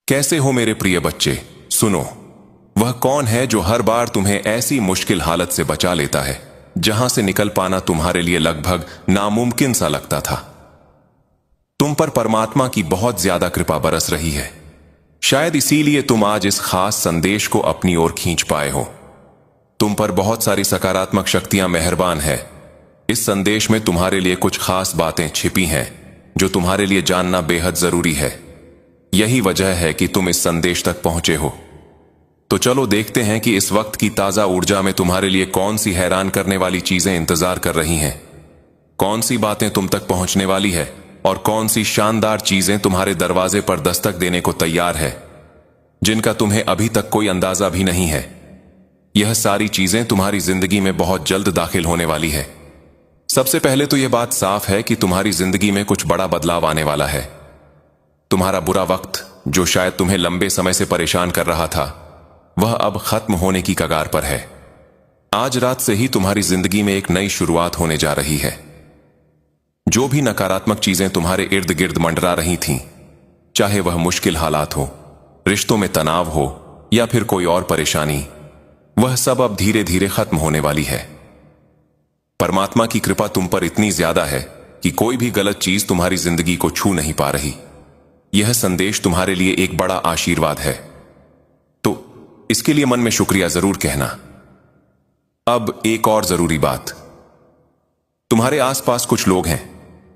कैसे हो मेरे प्रिय बच्चे? सुनो, वह कौन है जो हर बार तुम्हें ऐसी मुश्किल हालत से बचा लेता है जहां से निकल पाना तुम्हारे लिए लगभग नामुमकिन सा लगता था। तुम पर परमात्मा की बहुत ज्यादा कृपा बरस रही है। शायद इसीलिए तुम आज इस खास संदेश को अपनी ओर खींच पाए हो। तुम पर बहुत सारी सकारात्मक शक्तियां मेहरबान है। इस संदेश में तुम्हारे लिए कुछ खास बातें छिपी हैं जो तुम्हारे लिए जानना बेहद जरूरी है। यही वजह है कि तुम इस संदेश तक पहुंचे हो। तो चलो देखते हैं कि इस वक्त की ताजा ऊर्जा में तुम्हारे लिए कौन सी हैरान करने वाली चीजें इंतजार कर रही हैं। कौन सी बातें तुम तक पहुंचने वाली है और कौन सी शानदार चीजें तुम्हारे दरवाजे पर दस्तक देने को तैयार है, जिनका तुम्हें अभी तक कोई अंदाजा भी नहीं है। यह सारी चीजें तुम्हारी जिंदगी में बहुत जल्द दाखिल होने वाली है। सबसे पहले तो यह बात साफ है कि तुम्हारी जिंदगी में कुछ बड़ा बदलाव आने वाला है। तुम्हारा बुरा वक्त, जो शायद तुम्हें लंबे समय से परेशान कर रहा था, वह अब खत्म होने की कगार पर है। आज रात से ही तुम्हारी जिंदगी में एक नई शुरुआत होने जा रही है। जो भी नकारात्मक चीजें तुम्हारे इर्द गिर्द मंडरा रही थीं, चाहे वह मुश्किल हालात हो, रिश्तों में तनाव हो या फिर कोई और परेशानी, वह सब अब धीरे धीरे खत्म होने वाली है। परमात्मा की कृपा तुम पर इतनी ज्यादा है कि कोई भी गलत चीज तुम्हारी जिंदगी को छू नहीं पा रही। यह संदेश तुम्हारे लिए एक बड़ा आशीर्वाद है, तो इसके लिए मन में शुक्रिया जरूर कहना। अब एक और जरूरी बात, तुम्हारे आसपास कुछ लोग हैं,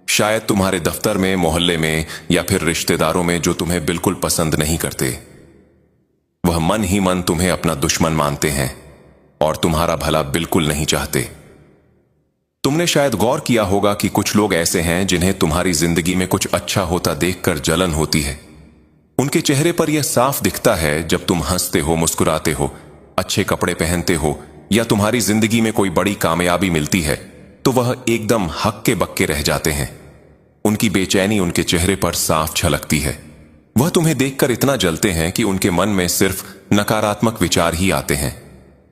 शायद तुम्हारे दफ्तर में, मोहल्ले में या फिर रिश्तेदारों में, जो तुम्हें बिल्कुल पसंद नहीं करते। वह मन ही मन तुम्हें अपना दुश्मन मानते हैं और तुम्हारा भला बिल्कुल नहीं चाहते। तुमने शायद गौर किया होगा कि कुछ लोग ऐसे हैं जिन्हें तुम्हारी जिंदगी में कुछ अच्छा होता देखकर जलन होती है। उनके चेहरे पर यह साफ दिखता है जब तुम हंसते हो, मुस्कुराते हो, अच्छे कपड़े पहनते हो या तुम्हारी जिंदगी में कोई बड़ी कामयाबी मिलती है, तो वह एकदम हक्के बक्के रह जाते हैं। उनकी बेचैनी उनके चेहरे पर साफ झलकती है। वह तुम्हें देखकर इतना जलते हैं कि उनके मन में सिर्फ नकारात्मक विचार ही आते हैं।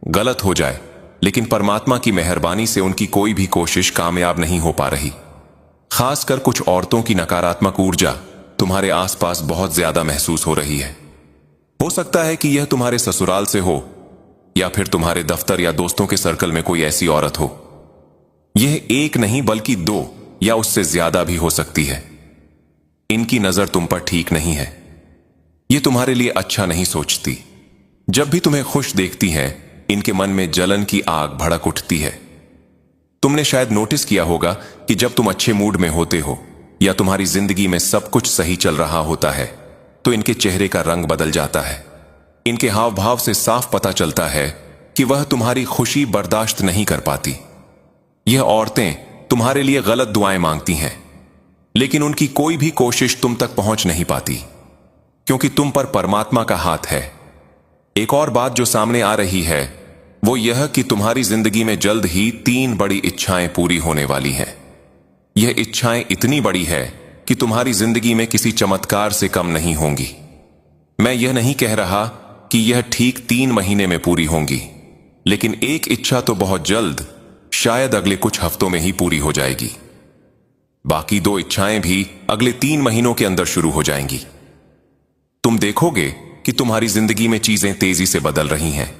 गलत हो जाए, लेकिन परमात्मा की मेहरबानी से उनकी कोई भी कोशिश कामयाब नहीं हो पा रही। खासकर कुछ औरतों की नकारात्मक ऊर्जा तुम्हारे आसपास बहुत ज्यादा महसूस हो रही है। हो सकता है कि यह तुम्हारे ससुराल से हो या फिर तुम्हारे दफ्तर या दोस्तों के सर्कल में कोई ऐसी औरत हो। यह एक नहीं बल्कि दो या उससे ज्यादा भी हो सकती है। इनकी नजर तुम पर ठीक नहीं है। ये तुम्हारे लिए अच्छा नहीं सोचती। जब भी तुम्हें खुश देखती हैं, इनके मन में जलन की आग भड़क उठती है। तुमने शायद नोटिस किया होगा कि जब तुम अच्छे मूड में होते हो या तुम्हारी जिंदगी में सब कुछ सही चल रहा होता है, तो इनके चेहरे का रंग बदल जाता है। इनके हाव भाव से साफ पता चलता है कि वह तुम्हारी खुशी बर्दाश्त नहीं कर पाती। यह औरतें तुम्हारे लिए गलत दुआएं मांगती हैं, लेकिन उनकी कोई भी कोशिश तुम तक पहुंच नहीं पाती, क्योंकि तुम पर परमात्मा का हाथ है। एक और बात जो सामने आ रही है वो यह कि तुम्हारी जिंदगी में जल्द ही 3 बड़ी इच्छाएं पूरी होने वाली हैं। यह इच्छाएं इतनी बड़ी है कि तुम्हारी जिंदगी में किसी चमत्कार से कम नहीं होंगी। मैं यह नहीं कह रहा कि यह ठीक 3 महीने में पूरी होंगी, लेकिन एक इच्छा तो बहुत जल्द, शायद अगले कुछ हफ्तों में ही पूरी हो जाएगी। बाकी 2 इच्छाएं भी अगले 3 महीनों के अंदर शुरू हो जाएंगी। तुम देखोगे कि तुम्हारी जिंदगी में चीजें तेजी से बदल रही हैं।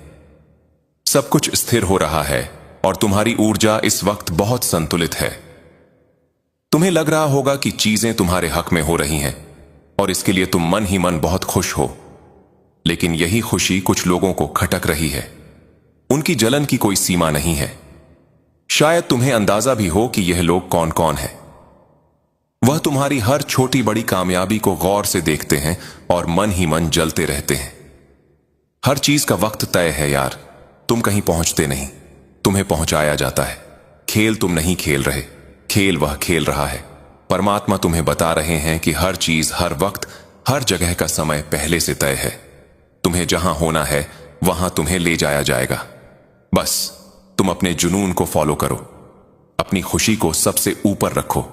सब कुछ स्थिर हो रहा है और तुम्हारी ऊर्जा इस वक्त बहुत संतुलित है। तुम्हें लग रहा होगा कि चीजें तुम्हारे हक में हो रही हैं और इसके लिए तुम मन ही मन बहुत खुश हो, लेकिन यही खुशी कुछ लोगों को खटक रही है। उनकी जलन की कोई सीमा नहीं है। शायद तुम्हें अंदाजा भी हो कि यह लोग कौन कौन हैं। वह तुम्हारी हर छोटी बड़ी कामयाबी को गौर से देखते हैं और मन ही मन जलते रहते हैं। हर चीज का वक्त तय है यार। तुम कहीं पहुंचते नहीं, तुम्हें पहुंचाया जाता है। खेल तुम नहीं खेल रहे, खेल वह खेल रहा है। परमात्मा तुम्हें बता रहे हैं कि हर चीज, हर वक्त, हर जगह का समय पहले से तय है। तुम्हें जहां होना है वहां तुम्हें ले जाया जाएगा। बस तुम अपने जुनून को फॉलो करो, अपनी खुशी को सबसे ऊपर रखो।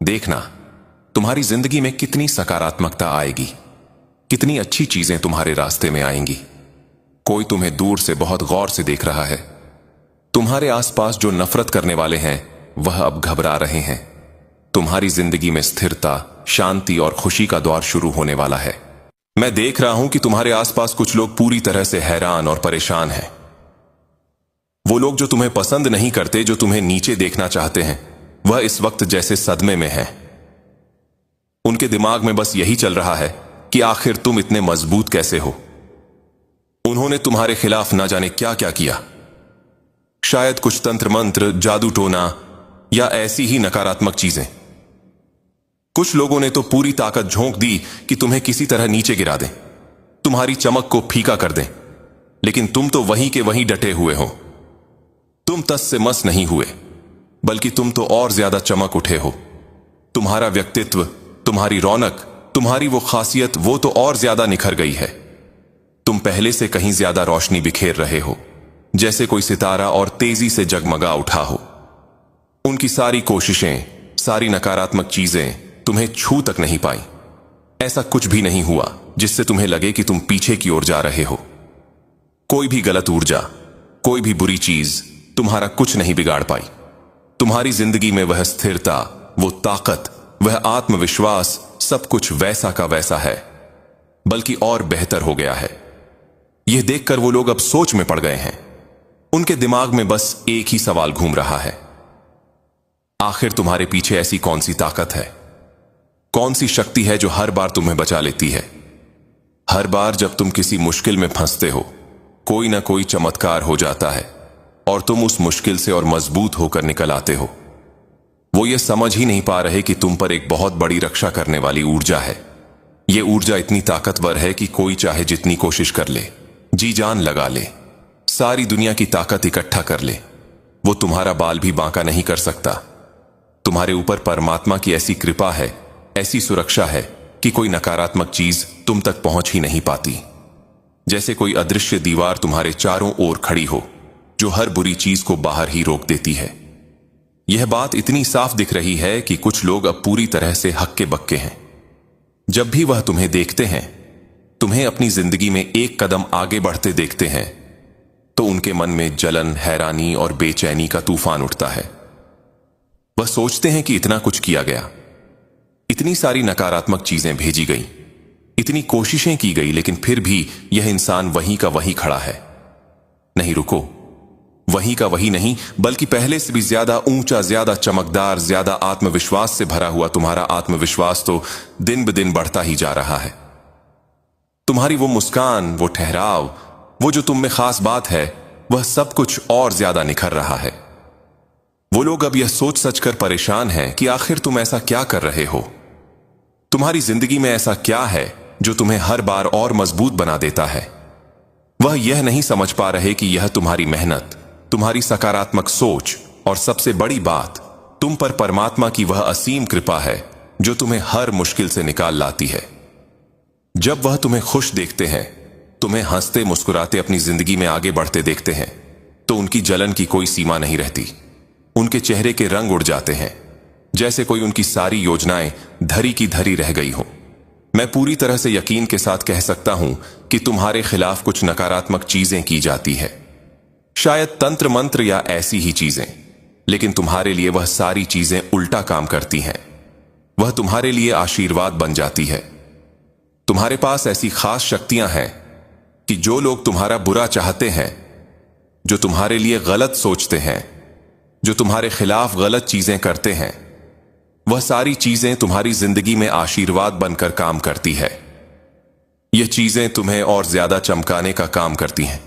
देखना तुम्हारी जिंदगी में कितनी सकारात्मकता आएगी, कितनी अच्छी चीजें तुम्हारे रास्ते में आएंगी। कोई तुम्हें दूर से बहुत गौर से देख रहा है। तुम्हारे आसपास जो नफरत करने वाले हैं वह अब घबरा रहे हैं। तुम्हारी जिंदगी में स्थिरता, शांति और खुशी का दौर शुरू होने वाला है। मैं देख रहा हूं कि तुम्हारे आसपास कुछ लोग पूरी तरह से हैरान और परेशान हैं। वो लोग जो तुम्हें पसंद नहीं करते, जो तुम्हें नीचे देखना चाहते हैं, वह इस वक्त जैसे सदमे में हैं। उनके दिमाग में बस यही चल रहा है कि आखिर तुम इतने मजबूत कैसे हो। उन्होंने तुम्हारे खिलाफ ना जाने क्या क्या किया। शायद कुछ तंत्र मंत्र, जादू टोना या ऐसी ही नकारात्मक चीजें। कुछ लोगों ने तो पूरी ताकत झोंक दी कि तुम्हें किसी तरह नीचे गिरा दें, तुम्हारी चमक को फीका कर दें। लेकिन तुम तो वहीं के वहीं डटे हुए हो। तुम तस से मस नहीं हुए, बल्कि तुम तो और ज्यादा चमक उठे हो। तुम्हारा व्यक्तित्व, तुम्हारी रौनक, तुम्हारी वो खासियत, वो तो और ज्यादा निखर गई है। तुम पहले से कहीं ज्यादा रोशनी बिखेर रहे हो, जैसे कोई सितारा और तेजी से जगमगा उठा हो। उनकी सारी कोशिशें, सारी नकारात्मक चीजें तुम्हें छू तक नहीं पाई। ऐसा कुछ भी नहीं हुआ जिससे तुम्हें लगे कि तुम पीछे की ओर जा रहे हो। कोई भी गलत ऊर्जा, कोई भी बुरी चीज तुम्हारा कुछ नहीं बिगाड़ पाई। तुम्हारी जिंदगी में वह स्थिरता, वो ताकत, वह आत्मविश्वास, सब कुछ वैसा का वैसा है, बल्कि और बेहतर हो गया है। यह देखकर वो लोग अब सोच में पड़ गए हैं। उनके दिमाग में बस एक ही सवाल घूम रहा है, आखिर तुम्हारे पीछे ऐसी कौन सी ताकत है, कौन सी शक्ति है जो हर बार तुम्हें बचा लेती है। हर बार जब तुम किसी मुश्किल में फंसते हो, कोई ना कोई चमत्कार हो जाता है और तुम उस मुश्किल से और मजबूत होकर निकल आते हो। वो ये समझ ही नहीं पा रहे कि तुम पर एक बहुत बड़ी रक्षा करने वाली ऊर्जा है। ये ऊर्जा इतनी ताकतवर है कि कोई चाहे जितनी कोशिश कर ले, जी जान लगा ले, सारी दुनिया की ताकत इकट्ठा कर ले, वो तुम्हारा बाल भी बांका नहीं कर सकता। तुम्हारे ऊपर परमात्मा की ऐसी कृपा है, ऐसी सुरक्षा है कि कोई नकारात्मक चीज तुम तक पहुंच ही नहीं पाती। जैसे कोई अदृश्य दीवार तुम्हारे चारों ओर खड़ी हो, जो हर बुरी चीज को बाहर ही रोक देती है। यह बात इतनी साफ दिख रही है कि कुछ लोग अब पूरी तरह से हक्के बक्के हैं। जब भी वह तुम्हें देखते हैं, तुम्हें अपनी जिंदगी में एक कदम आगे बढ़ते देखते हैं, तो उनके मन में जलन, हैरानी और बेचैनी का तूफान उठता है। वह सोचते हैं कि इतना कुछ किया गया, इतनी सारी नकारात्मक चीजें भेजी गई, इतनी कोशिशें की गई, लेकिन फिर भी यह इंसान वहीं का वहीं खड़ा है। नहीं रुको, वहीं का वहीं नहीं, बल्कि पहले से भी ज्यादा ऊंचा, ज्यादा चमकदार, ज्यादा आत्मविश्वास से भरा हुआ तुम्हारा आत्मविश्वास तो दिन ब दिन बढ़ता ही जा रहा है। तुम्हारी वो मुस्कान, वो ठहराव, वो जो तुम में खास बात है, वह सब कुछ और ज्यादा निखर रहा है। वो लोग अब यह सोच सच कर परेशान हैं कि आखिर तुम ऐसा क्या कर रहे हो। तुम्हारी जिंदगी में ऐसा क्या है जो तुम्हें हर बार और मजबूत बना देता है। वह यह नहीं समझ पा रहे कि यह तुम्हारी मेहनत, तुम्हारी सकारात्मक सोच और सबसे बड़ी बात, तुम पर परमात्मा की वह असीम कृपा है जो तुम्हें हर मुश्किल से निकाल लाती है। जब वह तुम्हें खुश देखते हैं, तुम्हें हंसते मुस्कुराते अपनी जिंदगी में आगे बढ़ते देखते हैं, तो उनकी जलन की कोई सीमा नहीं रहती। उनके चेहरे के रंग उड़ जाते हैं, जैसे कोई उनकी सारी योजनाएं धरी की धरी रह गई हो। मैं पूरी तरह से यकीन के साथ कह सकता हूं कि तुम्हारे खिलाफ कुछ नकारात्मक चीजें की जाती है, शायद तंत्र मंत्र या ऐसी ही चीजें, लेकिन तुम्हारे लिए वह सारी चीजें उल्टा काम करती हैं। वह तुम्हारे लिए आशीर्वाद बन जाती है। तुम्हारे पास ऐसी खास शक्तियां हैं कि जो लोग तुम्हारा बुरा चाहते हैं, जो तुम्हारे लिए गलत सोचते हैं, जो तुम्हारे खिलाफ गलत चीजें करते हैं, वह सारी चीजें तुम्हारी जिंदगी में आशीर्वाद बनकर काम करती है। यह चीजें तुम्हें और ज्यादा चमकाने का काम करती हैं।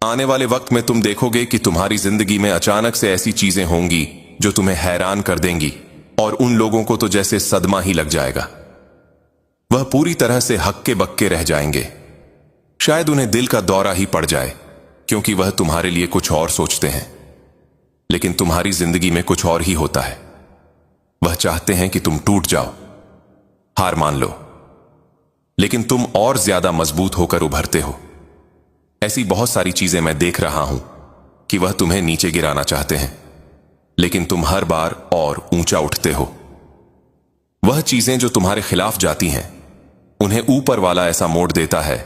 आने वाले वक्त में तुम देखोगे कि तुम्हारी जिंदगी में अचानक से ऐसी चीजें होंगी जो तुम्हें हैरान कर देंगी, और उन लोगों को तो जैसे सदमा ही लग जाएगा। वह पूरी तरह से हक्के बक्के रह जाएंगे। शायद उन्हें दिल का दौरा ही पड़ जाए, क्योंकि वह तुम्हारे लिए कुछ और सोचते हैं, लेकिन तुम्हारी जिंदगी में कुछ और ही होता है। वह चाहते हैं कि तुम टूट जाओ, हार मान लो, लेकिन तुम और ज्यादा मजबूत होकर उभरते हो। ऐसी बहुत सारी चीजें मैं देख रहा हूं कि वह तुम्हें नीचे गिराना चाहते हैं, लेकिन तुम हर बार और ऊंचा उठते हो। वह चीजें जो तुम्हारे खिलाफ जाती हैं, उन्हें ऊपर वाला ऐसा मोड़ देता है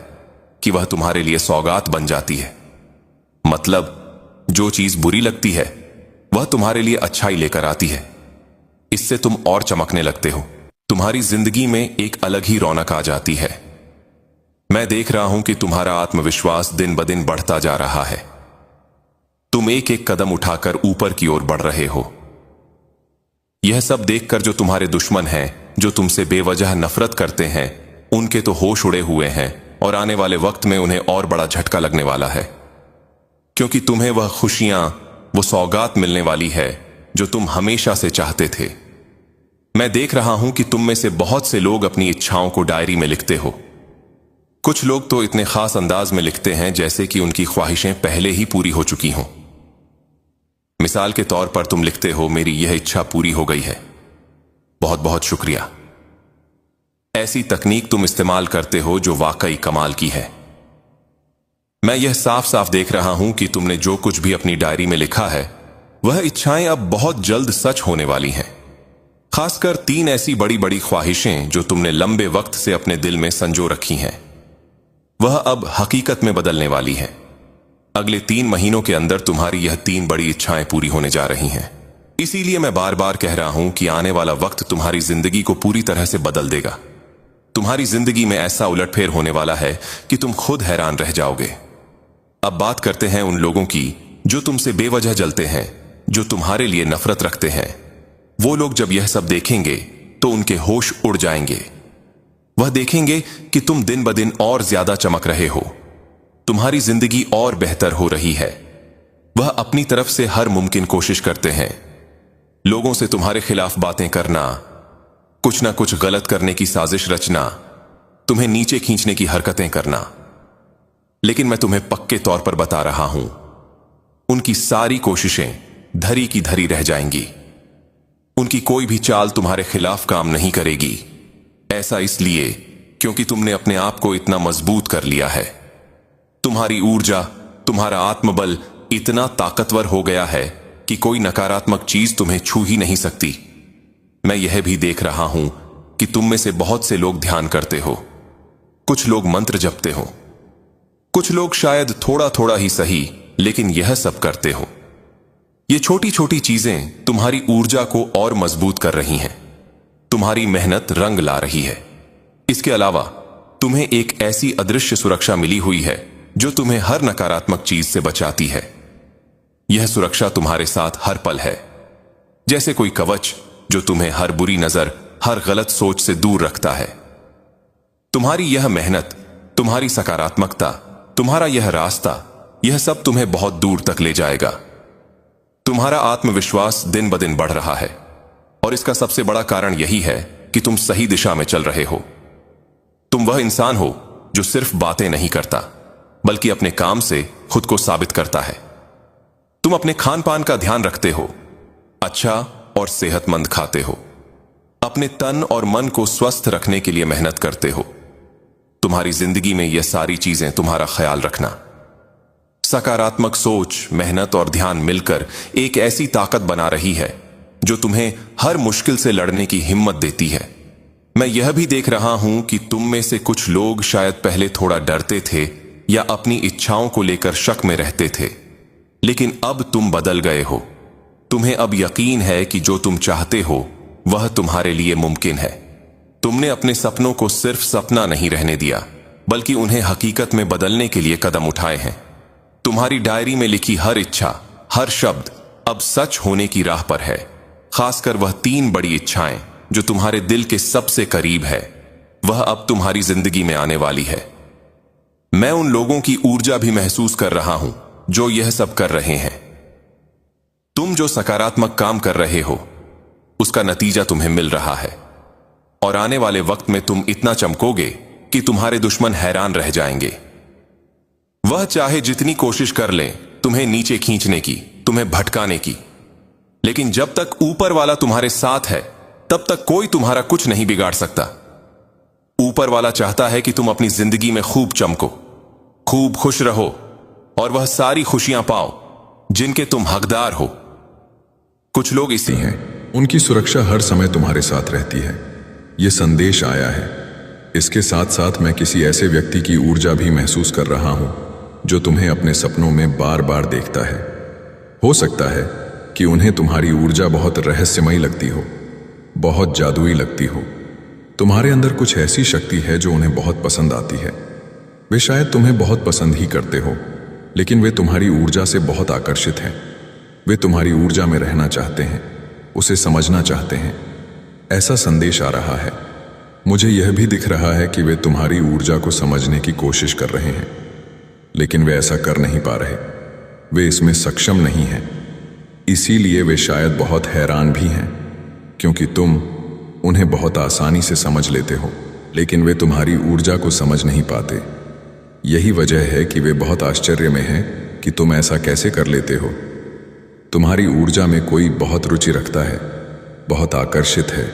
कि वह तुम्हारे लिए सौगात बन जाती है। मतलब जो चीज बुरी लगती है, वह तुम्हारे लिए अच्छाई लेकर आती है। इससे तुम और चमकने लगते हो। तुम्हारी जिंदगी में एक अलग ही रौनक आ जाती है। मैं देख रहा हूं कि तुम्हारा आत्मविश्वास दिन ब दिन बढ़ता जा रहा है। तुम एक एक कदम उठाकर ऊपर की ओर बढ़ रहे हो। यह सब देखकर जो तुम्हारे दुश्मन हैं, जो तुमसे बेवजह नफरत करते हैं, उनके तो होश उड़े हुए हैं और आने वाले वक्त में उन्हें और बड़ा झटका लगने वाला है, क्योंकि तुम्हें वह खुशियां, वो सौगात मिलने वाली है जो तुम हमेशा से चाहते थे। मैं देख रहा हूं कि तुम में से बहुत से लोग अपनी इच्छाओं को डायरी में लिखते हो। कुछ लोग तो इतने खास अंदाज में लिखते हैं जैसे कि उनकी ख्वाहिशें पहले ही पूरी हो चुकी हों। मिसाल के तौर पर तुम लिखते हो, मेरी यह इच्छा पूरी हो गई है, बहुत बहुत शुक्रिया। ऐसी तकनीक तुम इस्तेमाल करते हो जो वाकई कमाल की है। मैं यह साफ साफ देख रहा हूं कि तुमने जो कुछ भी अपनी डायरी में लिखा है, वह इच्छाएं अब बहुत जल्द सच होने वाली हैं। खासकर 3 ऐसी बड़ी बड़ी ख्वाहिशें जो तुमने लंबे वक्त से अपने दिल में संजो रखी हैं, वह अब हकीकत में बदलने वाली है। अगले 3 महीनों के अंदर तुम्हारी यह 3 बड़ी इच्छाएं पूरी होने जा रही हैं। इसीलिए मैं बार बार कह रहा हूं कि आने वाला वक्त तुम्हारी जिंदगी को पूरी तरह से बदल देगा। तुम्हारी जिंदगी में ऐसा उलटफेर होने वाला है कि तुम खुद हैरान रह जाओगे। अब बात करते हैं उन लोगों की जो तुमसे बेवजह जलते हैं, जो तुम्हारे लिए नफरत रखते हैं। वो लोग जब यह सब देखेंगे तो उनके होश उड़ जाएंगे। वह देखेंगे कि तुम दिन ब दिन और ज्यादा चमक रहे हो, तुम्हारी जिंदगी और बेहतर हो रही है। वह अपनी तरफ से हर मुमकिन कोशिश करते हैं, लोगों से तुम्हारे खिलाफ बातें करना, कुछ ना कुछ गलत करने की साजिश रचना, तुम्हें नीचे खींचने की हरकतें करना। लेकिन मैं तुम्हें पक्के तौर पर बता रहा हूं, उनकी सारी कोशिशें धरी की धरी रह जाएंगी। उनकी कोई भी चाल तुम्हारे खिलाफ काम नहीं करेगी। ऐसा इसलिए क्योंकि तुमने अपने आप को इतना मजबूत कर लिया है। तुम्हारी ऊर्जा, तुम्हारा आत्मबल इतना ताकतवर हो गया है कि कोई नकारात्मक चीज तुम्हें छू ही नहीं सकती। मैं यह भी देख रहा हूं कि तुम में से बहुत से लोग ध्यान करते हो, कुछ लोग मंत्र जपते हो, कुछ लोग शायद थोड़ा थोड़ा ही सही, लेकिन यह सब करते हो। ये छोटी छोटी चीजें तुम्हारी ऊर्जा को और मजबूत कर रही हैं, तुम्हारी मेहनत रंग ला रही है। इसके अलावा तुम्हें एक ऐसी अदृश्य सुरक्षा मिली हुई है जो तुम्हें हर नकारात्मक चीज से बचाती है। यह सुरक्षा तुम्हारे साथ हर पल है, जैसे कोई कवच जो तुम्हें हर बुरी नजर, हर गलत सोच से दूर रखता है। तुम्हारी यह मेहनत, तुम्हारी सकारात्मकता, तुम्हारा यह रास्ता, यह सब तुम्हें बहुत दूर तक ले जाएगा। तुम्हारा आत्मविश्वास दिन ब दिन बढ़ रहा है और इसका सबसे बड़ा कारण यही है कि तुम सही दिशा में चल रहे हो। तुम वह इंसान हो जो सिर्फ बातें नहीं करता, बल्कि अपने काम से खुद को साबित करता है। तुम अपने खान पान का ध्यान रखते हो, अच्छा और सेहतमंद खाते हो, अपने तन और मन को स्वस्थ रखने के लिए मेहनत करते हो। तुम्हारी जिंदगी में यह सारी चीजें तुम्हारा ख्याल रखना, सकारात्मक सोच, मेहनत और ध्यान मिलकर एक ऐसी ताकत बना रही है जो तुम्हें हर मुश्किल से लड़ने की हिम्मत देती है। मैं यह भी देख रहा हूं कि तुम में से कुछ लोग शायद पहले थोड़ा डरते थे या अपनी इच्छाओं को लेकर शक में रहते थे, लेकिन अब तुम बदल गए हो। तुम्हें अब यकीन है कि जो तुम चाहते हो वह तुम्हारे लिए मुमकिन है। तुमने अपने सपनों को सिर्फ सपना नहीं रहने दिया, बल्कि उन्हें हकीकत में बदलने के लिए कदम उठाए हैं। तुम्हारी डायरी में लिखी हर इच्छा, हर शब्द अब सच होने की राह पर है। खासकर वह 3 बड़ी इच्छाएं जो तुम्हारे दिल के सबसे करीब है, वह अब तुम्हारी जिंदगी में आने वाली है। मैं उन लोगों की ऊर्जा भी महसूस कर रहा हूं जो यह सब कर रहे हैं। तुम जो सकारात्मक काम कर रहे हो उसका नतीजा तुम्हें मिल रहा है और आने वाले वक्त में तुम इतना चमकोगे कि तुम्हारे दुश्मन हैरान रह जाएंगे। वह चाहे जितनी कोशिश कर लें तुम्हें नीचे खींचने की, तुम्हें भटकाने की, लेकिन जब तक ऊपर वाला तुम्हारे साथ है तब तक कोई तुम्हारा कुछ नहीं बिगाड़ सकता। ऊपर वाला चाहता है कि तुम अपनी जिंदगी में खूब चमको, खूब खुश रहो और वह सारी खुशियां पाओ जिनके तुम हकदार हो। कुछ लोग इसी हैं, उनकी सुरक्षा हर समय तुम्हारे साथ रहती है। यह संदेश आया है। इसके साथ साथ मैं किसी ऐसे व्यक्ति की ऊर्जा भी महसूस कर रहा हूं जो तुम्हें अपने सपनों में बार बार देखता है। हो सकता है कि उन्हें तुम्हारी ऊर्जा बहुत रहस्यमयी लगती हो, बहुत जादुई लगती हो। तुम्हारे अंदर कुछ ऐसी शक्ति है जो उन्हें बहुत पसंद आती है। वे शायद तुम्हें बहुत पसंद ही करते हो, लेकिन वे तुम्हारी ऊर्जा से बहुत आकर्षित हैं। वे तुम्हारी ऊर्जा में रहना चाहते हैं, उसे समझना चाहते हैं। ऐसा संदेश आ रहा है। मुझे यह भी दिख रहा है कि वे तुम्हारी ऊर्जा को समझने की कोशिश कर रहे हैं, लेकिन वे ऐसा कर नहीं पा रहे। वे इसमें सक्षम नहीं हैं। इसीलिए वे शायद बहुत हैरान भी हैं, क्योंकि तुम उन्हें बहुत आसानी से समझ लेते हो, लेकिन वे तुम्हारी ऊर्जा को समझ नहीं पाते। यही वजह है कि वे बहुत आश्चर्य में हैं कि तुम ऐसा कैसे कर लेते हो। तुम्हारी ऊर्जा में कोई बहुत रुचि रखता है, बहुत आकर्षित है।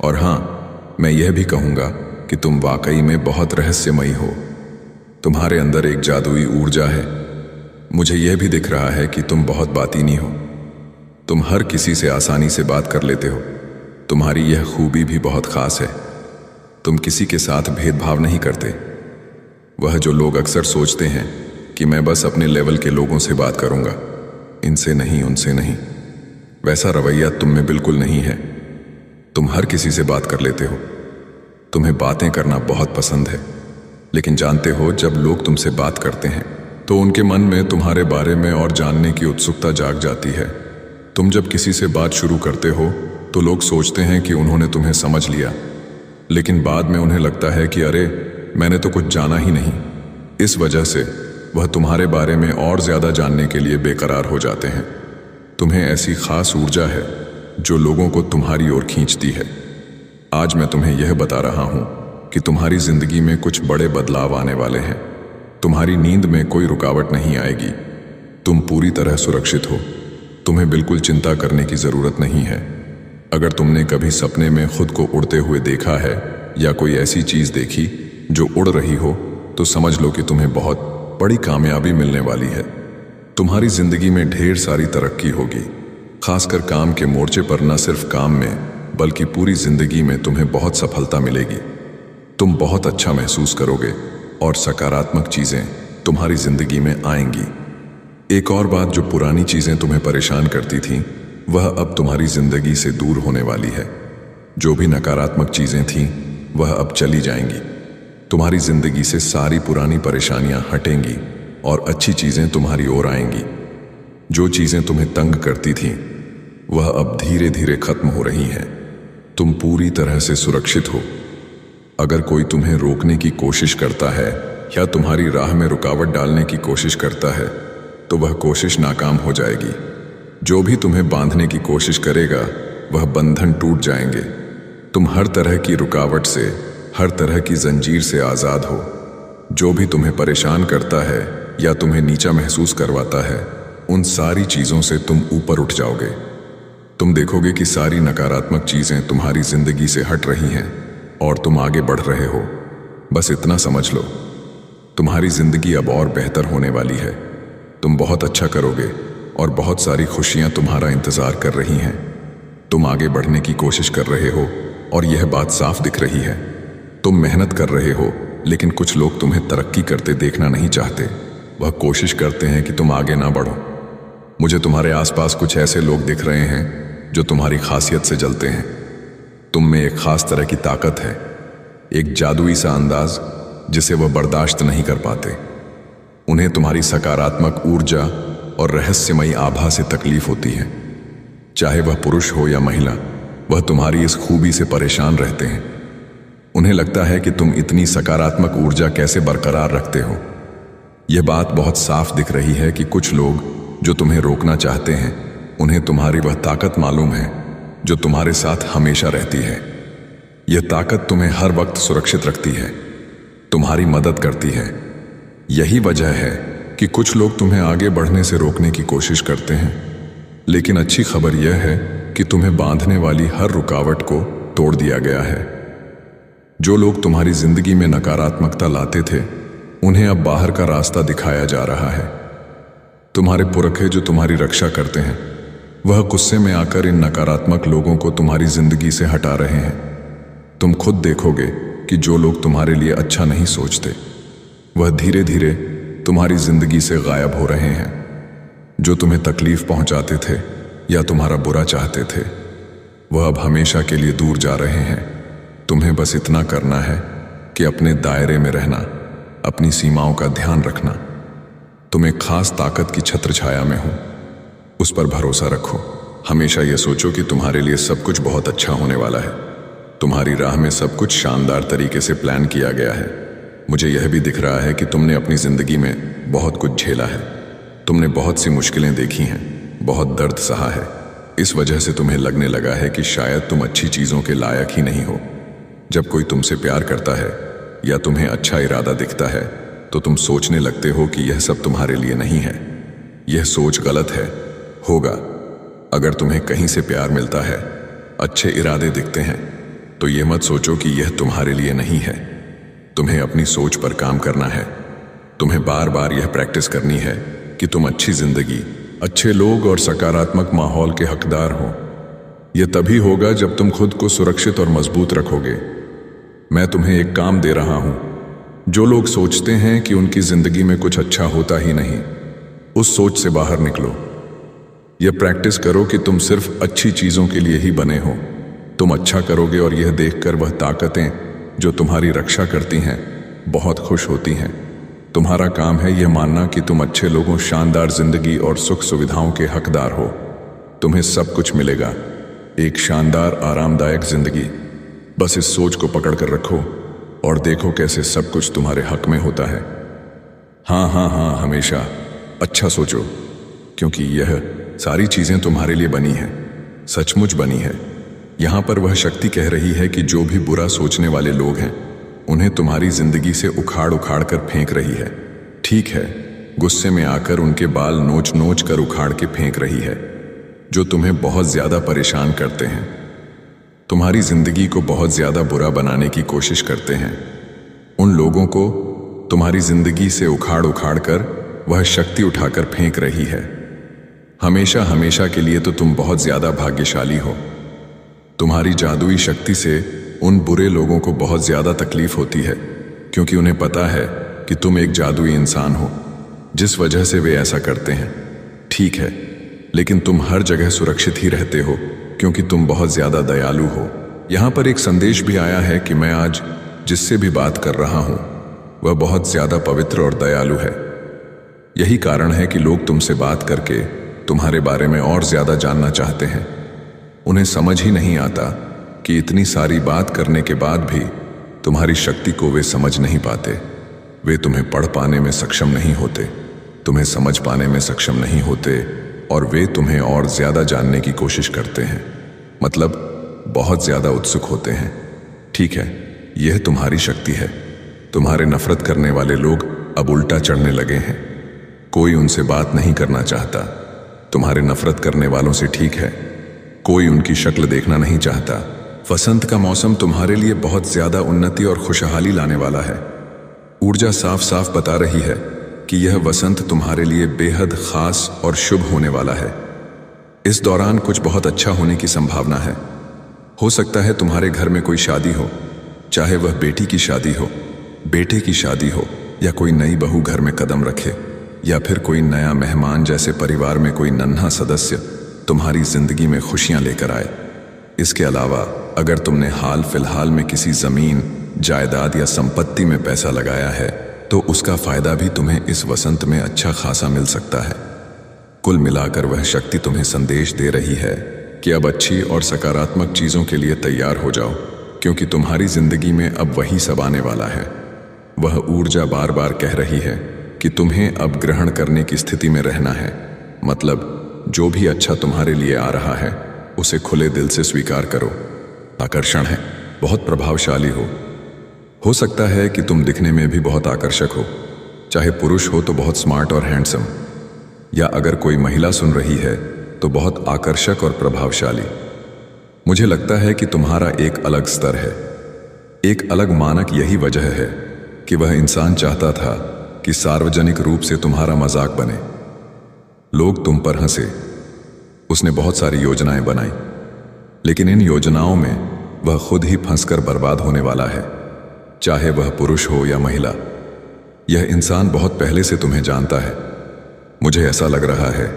और हाँ, मैं यह भी कहूँगा कि तुम वाकई में बहुत रहस्यमयी हो। तुम्हारे अंदर एक जादुई ऊर्जा है। मुझे यह भी दिख रहा है कि तुम बहुत बातीनी हो। तुम हर किसी से आसानी से बात कर लेते हो। तुम्हारी यह खूबी भी बहुत खास है। तुम किसी के साथ भेदभाव नहीं करते। वह जो लोग अक्सर सोचते हैं कि मैं बस अपने लेवल के लोगों से बात करूंगा, इनसे नहीं, उनसे नहीं, वैसा रवैया तुम में बिल्कुल नहीं है। तुम हर किसी से बात कर लेते हो। तुम्हें बातें करना बहुत पसंद है, लेकिन जानते हो, जब लोग तुमसे बात करते हैं तो उनके मन में तुम्हारे बारे में और जानने की उत्सुकता जाग जाती है। तुम जब किसी से बात शुरू करते हो तो लोग सोचते हैं कि उन्होंने तुम्हें समझ लिया, लेकिन बाद में उन्हें लगता है कि अरे, मैंने तो कुछ जाना ही नहीं। इस वजह से वह तुम्हारे बारे में और ज्यादा जानने के लिए बेकरार हो जाते हैं। तुम्हें ऐसी खास ऊर्जा है जो लोगों को तुम्हारी ओर खींचती है। आज मैं तुम्हें यह बता रहा हूं कि तुम्हारी जिंदगी में कुछ बड़े बदलाव आने वाले हैं। तुम्हारी नींद में कोई रुकावट नहीं आएगी। तुम पूरी तरह सुरक्षित हो। तुम्हें बिल्कुल चिंता करने की जरूरत नहीं है। अगर तुमने कभी सपने में खुद को उड़ते हुए देखा है या कोई ऐसी चीज देखी जो उड़ रही हो, तो समझ लो कि तुम्हें बहुत बड़ी कामयाबी मिलने वाली है। तुम्हारी जिंदगी में ढेर सारी तरक्की होगी, खासकर काम के मोर्चे पर। न सिर्फ काम में, बल्कि पूरी जिंदगी में तुम्हें बहुत सफलता मिलेगी। तुम बहुत अच्छा महसूस करोगे और सकारात्मक चीजें तुम्हारी जिंदगी में आएंगी। एक और बात, जो पुरानी चीजें तुम्हें परेशान करती थीं, वह अब तुम्हारी जिंदगी से दूर होने वाली है। जो भी नकारात्मक चीजें थीं, वह अब चली जाएंगी। तुम्हारी जिंदगी से सारी पुरानी परेशानियां हटेंगी और अच्छी चीजें तुम्हारी ओर आएंगी। जो चीजें तुम्हें तंग करती थीं, वह अब धीरे धीरे खत्म हो रही हैं। तुम पूरी तरह से सुरक्षित हो। अगर कोई तुम्हें रोकने की कोशिश करता है या तुम्हारी राह में रुकावट डालने की कोशिश करता है, तो वह कोशिश नाकाम हो जाएगी। जो भी तुम्हें बांधने की कोशिश करेगा, वह बंधन टूट जाएंगे। तुम हर तरह की रुकावट से, हर तरह की जंजीर से आजाद हो। जो भी तुम्हें परेशान करता है या तुम्हें नीचा महसूस करवाता है, उन सारी चीजों से तुम ऊपर उठ जाओगे। तुम देखोगे कि सारी नकारात्मक चीजें तुम्हारी जिंदगी से हट रही हैं और तुम आगे बढ़ रहे हो। बस इतना समझ लो, तुम्हारी जिंदगी अब और बेहतर होने वाली है। तुम बहुत अच्छा करोगे और बहुत सारी खुशियां तुम्हारा इंतजार कर रही हैं। तुम आगे बढ़ने की कोशिश कर रहे हो और यह बात साफ दिख रही है। तुम मेहनत कर रहे हो, लेकिन कुछ लोग तुम्हें तरक्की करते देखना नहीं चाहते। वह कोशिश करते हैं कि तुम आगे ना बढ़ो। मुझे तुम्हारे आसपास कुछ ऐसे लोग दिख रहे हैं जो तुम्हारी खासियत से जलते हैं। तुम में एक खास तरह की ताकत है, एक जादुई सा अंदाज जिसे वह बर्दाश्त नहीं कर पाते। उन्हें तुम्हारी सकारात्मक ऊर्जा और रहस्यमयी आभा से तकलीफ होती है। चाहे वह पुरुष हो या महिला, वह तुम्हारी इस खूबी से परेशान रहते हैं। उन्हें लगता है कि तुम इतनी सकारात्मक ऊर्जा कैसे बरकरार रखते हो। यह बात बहुत साफ दिख रही है कि कुछ लोग जो तुम्हें रोकना चाहते हैं, उन्हें तुम्हारी वह ताकत मालूम है जो तुम्हारे साथ हमेशा रहती है। यह ताकत तुम्हें हर वक्त सुरक्षित रखती है, तुम्हारी मदद करती है। यही वजह है कि कुछ लोग तुम्हें आगे बढ़ने से रोकने की कोशिश करते हैं, लेकिन अच्छी खबर यह है कि तुम्हें बांधने वाली हर रुकावट को तोड़ दिया गया है। जो लोग तुम्हारी जिंदगी में नकारात्मकता लाते थे, उन्हें अब बाहर का रास्ता दिखाया जा रहा है। तुम्हारे पुरखे जो तुम्हारी रक्षा करते हैं, वह गुस्से में आकर इन नकारात्मक लोगों को तुम्हारी जिंदगी से हटा रहे हैं। तुम खुद देखोगे कि जो लोग तुम्हारे लिए अच्छा नहीं सोचते, वह धीरे धीरे तुम्हारी जिंदगी से गायब हो रहे हैं। जो तुम्हें तकलीफ पहुंचाते थे या तुम्हारा बुरा चाहते थे, वह अब हमेशा के लिए दूर जा रहे हैं। तुम्हें बस इतना करना है कि अपने दायरे में रहना, अपनी सीमाओं का ध्यान रखना। तुम एक खास ताकत की छत्र छाया में हो, उस पर भरोसा रखो। हमेशा यह सोचो कि तुम्हारे लिए सब कुछ बहुत अच्छा होने वाला है। तुम्हारी राह में सब कुछ शानदार तरीके से प्लान किया गया है। मुझे यह भी दिख रहा है कि तुमने अपनी जिंदगी में बहुत कुछ झेला है। तुमने बहुत सी मुश्किलें देखी हैं, बहुत दर्द सहा है। इस वजह से तुम्हें लगने लगा है कि शायद तुम अच्छी चीजों के लायक ही नहीं हो। जब कोई तुमसे प्यार करता है या तुम्हें अच्छा इरादा दिखता है तो तुम सोचने लगते हो कि यह सब तुम्हारे लिए नहीं है। यह सोच गलत है। होगा। अगर तुम्हें कहीं से प्यार मिलता है, अच्छे इरादे दिखते हैं, तो यह मत सोचो कि यह तुम्हारे लिए नहीं है। तुम्हें अपनी सोच पर काम करना है। तुम्हें बार बार यह प्रैक्टिस करनी है कि तुम अच्छी जिंदगी, अच्छे लोग और सकारात्मक माहौल के हकदार हो। यह तभी होगा जब तुम खुद को सुरक्षित और मजबूत रखोगे। मैं तुम्हें एक काम दे रहा हूं। जो लोग सोचते हैं कि उनकी जिंदगी में कुछ अच्छा होता ही नहीं, उस सोच से बाहर निकलो। यह प्रैक्टिस करो कि तुम सिर्फ अच्छी चीजों के लिए ही बने हो। तुम अच्छा करोगे और यह देखकर वह ताकतें जो तुम्हारी रक्षा करती हैं बहुत खुश होती हैं। तुम्हारा काम है यह मानना कि तुम अच्छे लोगों, शानदार जिंदगी और सुख सुविधाओं के हकदार हो। तुम्हें सब कुछ मिलेगा, एक शानदार आरामदायक जिंदगी। बस इस सोच को पकड़ कर रखो और देखो कैसे सब कुछ तुम्हारे हक में होता है। हाँ हाँ हाँ, हमेशा अच्छा सोचो, क्योंकि यह सारी चीजें तुम्हारे लिए बनी हैं, सचमुच बनी है। यहां पर वह शक्ति कह रही है कि जो भी बुरा सोचने वाले लोग हैं उन्हें तुम्हारी जिंदगी से उखाड़ उखाड़ कर फेंक रही है। ठीक है, गुस्से में आकर उनके बाल नोच नोच कर उखाड़ के फेंक रही है। जो तुम्हें बहुत ज्यादा परेशान करते हैं, तुम्हारी जिंदगी को बहुत ज्यादा बुरा बनाने की कोशिश करते हैं, उन लोगों को तुम्हारी जिंदगी से उखाड़ उखाड़ कर वह शक्ति उठाकर फेंक रही है। हमेशा हमेशा के लिए तो तुम बहुत ज्यादा भाग्यशाली हो। तुम्हारी जादुई शक्ति से उन बुरे लोगों को बहुत ज्यादा तकलीफ होती है, क्योंकि उन्हें पता है कि तुम एक जादुई इंसान हो, जिस वजह से वे ऐसा करते हैं। ठीक है, लेकिन तुम हर जगह सुरक्षित ही रहते हो, क्योंकि तुम बहुत ज्यादा दयालु हो। यहां पर एक संदेश भी आया है कि मैं आज जिससे भी बात कर रहा हूं वह बहुत ज्यादा पवित्र और दयालु है। यही कारण है कि लोग तुमसे बात करके तुम्हारे बारे में और ज्यादा जानना चाहते हैं। उन्हें समझ ही नहीं आता कि इतनी सारी बात करने के बाद भी तुम्हारी शक्ति को वे समझ नहीं पाते। वे तुम्हें पढ़ पाने में सक्षम नहीं होते, तुम्हें समझ पाने में सक्षम नहीं होते, और वे तुम्हें और ज्यादा जानने की कोशिश करते हैं, मतलब बहुत ज्यादा उत्सुक होते हैं। ठीक है, यह तुम्हारी शक्ति है। तुम्हारे नफरत करने वाले लोग अब उल्टा चढ़ने लगे हैं। कोई उनसे बात नहीं करना चाहता। तुम्हारे नफरत करने वालों से ठीक है, कोई उनकी शक्ल देखना नहीं चाहता। वसंत का मौसम तुम्हारे लिए बहुत ज्यादा उन्नति और खुशहाली लाने वाला है। ऊर्जा साफ साफ बता रही है कि यह वसंत तुम्हारे लिए बेहद खास और शुभ होने वाला है। इस दौरान कुछ बहुत अच्छा होने की संभावना है। हो सकता है तुम्हारे घर में कोई शादी हो, चाहे वह बेटी की शादी हो, बेटे की शादी हो, या कोई नई बहू घर में कदम रखे, या फिर कोई नया मेहमान जैसे परिवार में कोई नन्हा सदस्य तुम्हारी जिंदगी में खुशियां लेकर आए। इसके अलावा अगर तुमने हाल फिलहाल में किसी जमीन, जायदाद या संपत्ति में पैसा लगाया है तो उसका फायदा भी तुम्हें इस वसंत में अच्छा खासा मिल सकता है। कुल मिलाकर वह शक्ति तुम्हें संदेश दे रही है कि अब अच्छी और सकारात्मक चीजों के लिए तैयार हो जाओ, क्योंकि तुम्हारी जिंदगी में अब वही सब आने वाला है। वह ऊर्जा बार बार कह रही है कि तुम्हें अब ग्रहण करने की स्थिति में रहना है, मतलब जो भी अच्छा तुम्हारे लिए आ रहा है उसे खुले दिल से स्वीकार करो। आकर्षण है, बहुत प्रभावशाली हो सकता है कि तुम दिखने में भी बहुत आकर्षक हो, चाहे पुरुष हो तो बहुत स्मार्ट और हैंडसम, या अगर कोई महिला सुन रही है तो बहुत आकर्षक और प्रभावशाली। मुझे लगता है कि तुम्हारा एक अलग स्तर है, एक अलग मानक। यही वजह है कि वह इंसान चाहता था कि सार्वजनिक रूप से तुम्हारा मजाक बने, लोग तुम पर हंसे। उसने बहुत सारी योजनाएं बनाई, लेकिन इन योजनाओं में वह खुद ही फंसकर बर्बाद होने वाला है, चाहे वह पुरुष हो या महिला। यह इंसान बहुत पहले से तुम्हें जानता है। मुझे ऐसा लग रहा है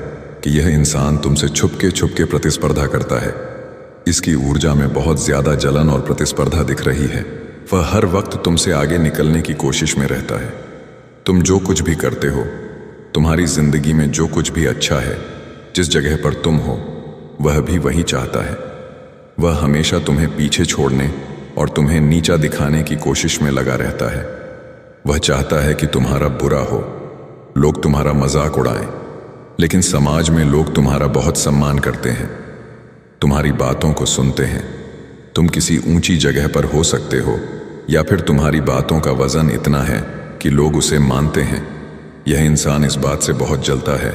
कि यह इंसान तुमसे छुपके प्रतिस्पर्धा करता है। इसकी ऊर्जा में बहुत ज्यादा जलन और प्रतिस्पर्धा दिख रही है। वह हर वक्त तुमसे आगे निकलने की कोशिश में रहता है। तुम जो कुछ भी करते हो, तुम्हारी जिंदगी में जो कुछ भी अच्छा है, जिस जगह पर तुम हो, वह भी वही चाहता है। वह हमेशा तुम्हें पीछे छोड़ने और तुम्हें नीचा दिखाने की कोशिश में लगा रहता है। वह चाहता है कि तुम्हारा बुरा हो, लोग तुम्हारा मजाक उड़ाएं, लेकिन समाज में लोग तुम्हारा बहुत सम्मान करते हैं, तुम्हारी बातों को सुनते हैं। तुम किसी ऊंची जगह पर हो सकते हो, या फिर तुम्हारी बातों का वजन इतना है कि लोग उसे मानते हैं। यह इंसान इस बात से बहुत जलता है।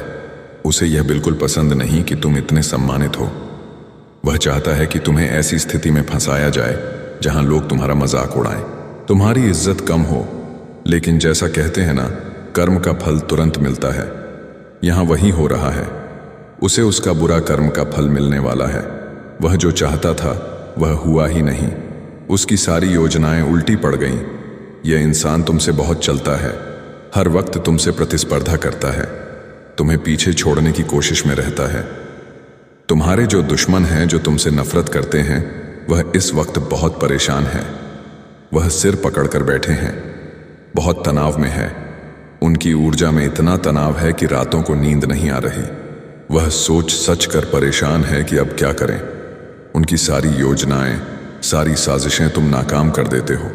उसे यह बिल्कुल पसंद नहीं कि तुम इतने सम्मानित हो। वह चाहता है कि तुम्हें ऐसी स्थिति में फंसाया जाए जहां लोग तुम्हारा मजाक उड़ाएं, तुम्हारी इज्जत कम हो। लेकिन जैसा कहते हैं ना, कर्म का फल तुरंत मिलता है। यहां वही हो रहा है। उसे उसका बुरा कर्म का फल मिलने वाला है। वह जो चाहता था वह हुआ ही नहीं। उसकी सारी योजनाएं उल्टी पड़ गईं। यह इंसान तुमसे बहुत चलता है, हर वक्त तुमसे प्रतिस्पर्धा करता है, तुम्हें पीछे छोड़ने की कोशिश में रहता है। तुम्हारे जो दुश्मन हैं, जो तुमसे नफरत करते हैं, वह इस वक्त बहुत परेशान है। वह सिर पकड़कर बैठे हैं, बहुत तनाव में है। उनकी ऊर्जा में इतना तनाव है कि रातों को नींद नहीं आ रही। वह सोच सच कर परेशान है कि अब क्या करें। उनकी सारी योजनाएं, सारी साजिशें तुम नाकाम कर देते हो।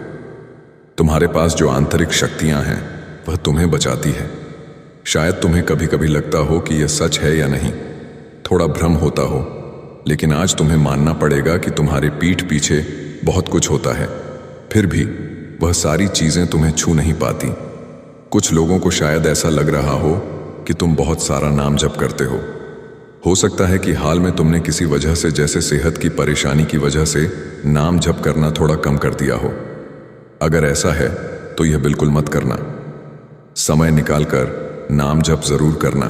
तुम्हारे पास जो आंतरिक शक्तियां हैं वह तुम्हें बचाती है। शायद तुम्हें कभी कभी लगता हो कि यह सच है या नहीं, थोड़ा भ्रम होता हो, लेकिन आज तुम्हें मानना पड़ेगा कि तुम्हारे पीठ पीछे बहुत कुछ होता है। फिर भी वह सारी चीजें तुम्हें छू नहीं पाती। कुछ लोगों को शायद ऐसा लग रहा हो कि तुम बहुत सारा नाम जप करते हो सकता है कि हाल में तुमने किसी वजह से, जैसे सेहत की परेशानी की वजह से, नाम जप करना थोड़ा कम कर दिया हो। अगर ऐसा है तो यह बिल्कुल मत करना। समय निकालकर नाम जप जरूर करना,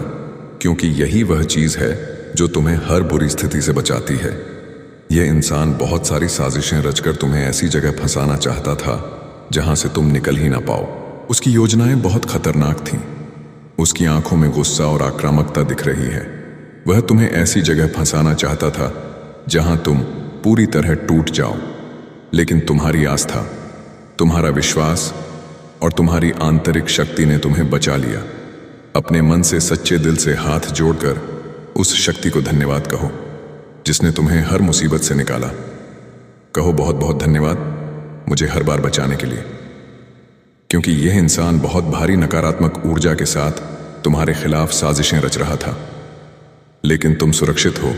क्योंकि यही वह चीज है जो तुम्हें हर बुरी स्थिति से बचाती है। यह इंसान बहुत सारी साजिशें रचकर तुम्हें ऐसी जगह फंसाना चाहता था जहां से तुम निकल ही ना पाओ। उसकी योजनाएं बहुत खतरनाक थीं। उसकी आंखों में गुस्सा और आक्रामकता दिख रही है। वह तुम्हें ऐसी जगह फंसाना चाहता था जहां तुम पूरी तरह टूट जाओ। लेकिन तुम्हारी आस्था, तुम्हारा विश्वास और तुम्हारी आंतरिक शक्ति ने तुम्हें बचा लिया। अपने मन से, सच्चे दिल से हाथ जोड़कर उस शक्ति को धन्यवाद कहो जिसने तुम्हें हर मुसीबत से निकाला। कहो बहुत बहुत धन्यवाद मुझे हर बार बचाने के लिए, क्योंकि यह इंसान बहुत भारी नकारात्मक ऊर्जा के साथ तुम्हारे खिलाफ साजिशें रच रहा था। लेकिन तुम सुरक्षित हो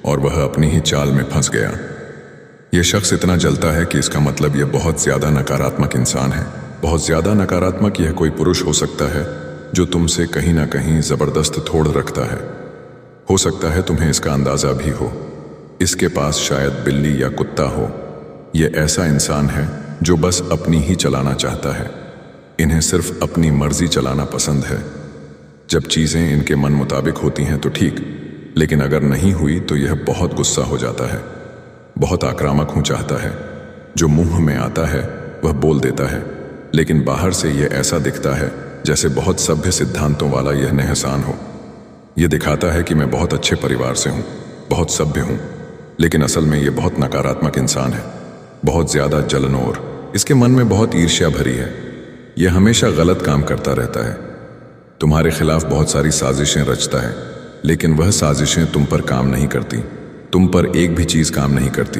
और वह अपनी ही चाल में फंस गया। यह शख्स इतना जलता है कि इसका मतलब यह बहुत ज्यादा नकारात्मक इंसान है। बहुत ज्यादा नकारात्मक यह कोई पुरुष हो सकता है जो तुमसे कहीं ना कहीं जबरदस्त थोड़ रखता है। हो सकता है तुम्हें इसका अंदाजा भी हो। इसके पास शायद बिल्ली या कुत्ता हो। यह ऐसा इंसान है जो बस अपनी ही चलाना चाहता है। इन्हें सिर्फ अपनी मर्जी चलाना पसंद है। जब चीजें इनके मन मुताबिक होती हैं तो ठीक, लेकिन अगर नहीं हुई तो यह बहुत गुस्सा हो जाता है, बहुत आक्रामक हो चाहता है। जो मुंह में आता है वह बोल देता है, लेकिन बाहर से यह ऐसा दिखता है जैसे बहुत सभ्य सिद्धांतों वाला यह नेहसान हो। यह दिखाता है कि मैं बहुत अच्छे परिवार से हूं, बहुत सभ्य हूं, लेकिन असल में यह बहुत नकारात्मक इंसान है, बहुत ज्यादा जलनोर। इसके मन में बहुत ईर्ष्या भरी है। यह हमेशा गलत काम करता रहता है। तुम्हारे खिलाफ बहुत सारी साजिशें रचता है, लेकिन वह साजिशें तुम पर काम नहीं करती। तुम पर एक भी चीज काम नहीं करती।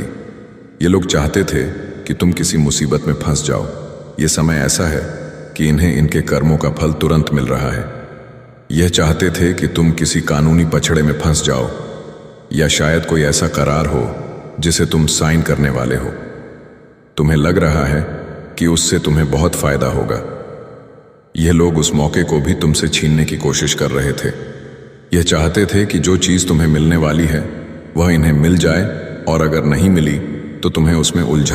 ये लोग चाहते थे कि तुम किसी मुसीबत में फंस जाओ। ये समय ऐसा है कि इन्हें इनके कर्मों का फल तुरंत मिल रहा है। यह चाहते थे कि तुम किसी कानूनी पछड़े में फंस जाओ, या शायद कोई ऐसा करार हो जिसे तुम साइन करने वाले हो। तुम्हें लग रहा है कि उससे तुम्हें बहुत फायदा होगा। यह लोग उस मौके को भी तुमसे छीनने की कोशिश कर रहे थे। यह चाहते थे कि जो चीज तुम्हें मिलने वाली है वह इन्हें मिल जाए, और अगर नहीं मिली तो तुम्हें उसमें उलझा